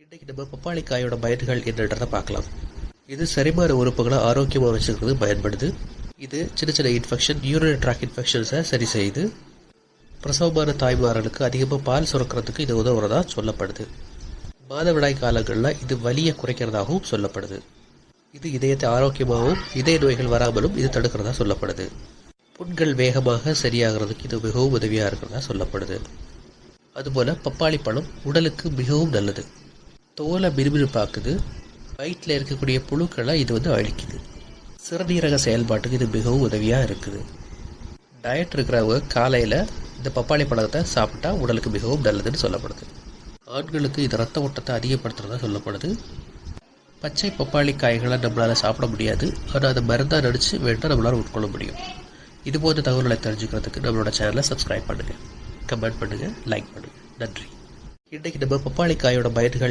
இன்றைக்கி நம்ம பப்பாளி காயோட பயன்கள் என்னன்றதை பார்க்கலாம். இது செரிமான உறுப்புகளை ஆரோக்கியமாக வச்சுக்கிறது பயன்படுது. இது சின்ன சின்ன இன்ஃபெக்ஷன், யூரினரி ட்ராக் இன்ஃபெக்ஷன்ஸை சரி செய்யுது. பிரசவமான தாய்மார்களுக்கு அதிகமாக பால் சுரக்கிறதுக்கு இது உதவுறதா சொல்லப்படுது. மாதவிடாய் காலங்களில் இது வலியை குறைக்கிறதாகவும் சொல்லப்படுது. இது இதயத்தை ஆரோக்கியமாகவும் இதய நோய்கள் வராமலும் இது தடுக்கிறதா சொல்லப்படுது. புண்கள் வேகமாக சரியாகிறதுக்கு இது மிகவும் உதவியாக இருக்கிறதா சொல்லப்படுது. அதுபோல் பப்பாளி பழம் உடலுக்கு மிகவும் நல்லது. தோலை மினுமினுப்பாக்குது. வயிற்றில் இருக்கக்கூடிய புழுக்களை இது அழிக்குது. சிறுநீரக செயல்பாட்டுக்கு இது மிகவும் உதவியாக இருக்குது. டயட் இருக்கிறவங்க காலையில் இந்த பப்பாளி பழத்தை சாப்பிட்டா உடலுக்கு மிகவும் நல்லதுன்னு சொல்லப்படுது. ஆண்களுக்கு இது ரத்த ஓட்டத்தை அதிகப்படுத்துறதா சொல்லப்படுது. பச்சை பப்பாளி காய்களை நம்மளால் சாப்பிட முடியாது, ஆனால் அதை மருந்தாக நடித்து வேண்டாம் நம்மளால் உட்கொள்ள முடியும். இது போன்ற தகவல்களை தெரிஞ்சுக்கிறதுக்கு நம்மளோட சேனலை சப்ஸ்கிரைப் பண்ணுங்கள், கமெண்ட் பண்ணுங்கள், லைக் பண்ணுங்கள். நன்றி. இன்றைக்கி நம்ம பப்பாளி காயோட பயன்கள்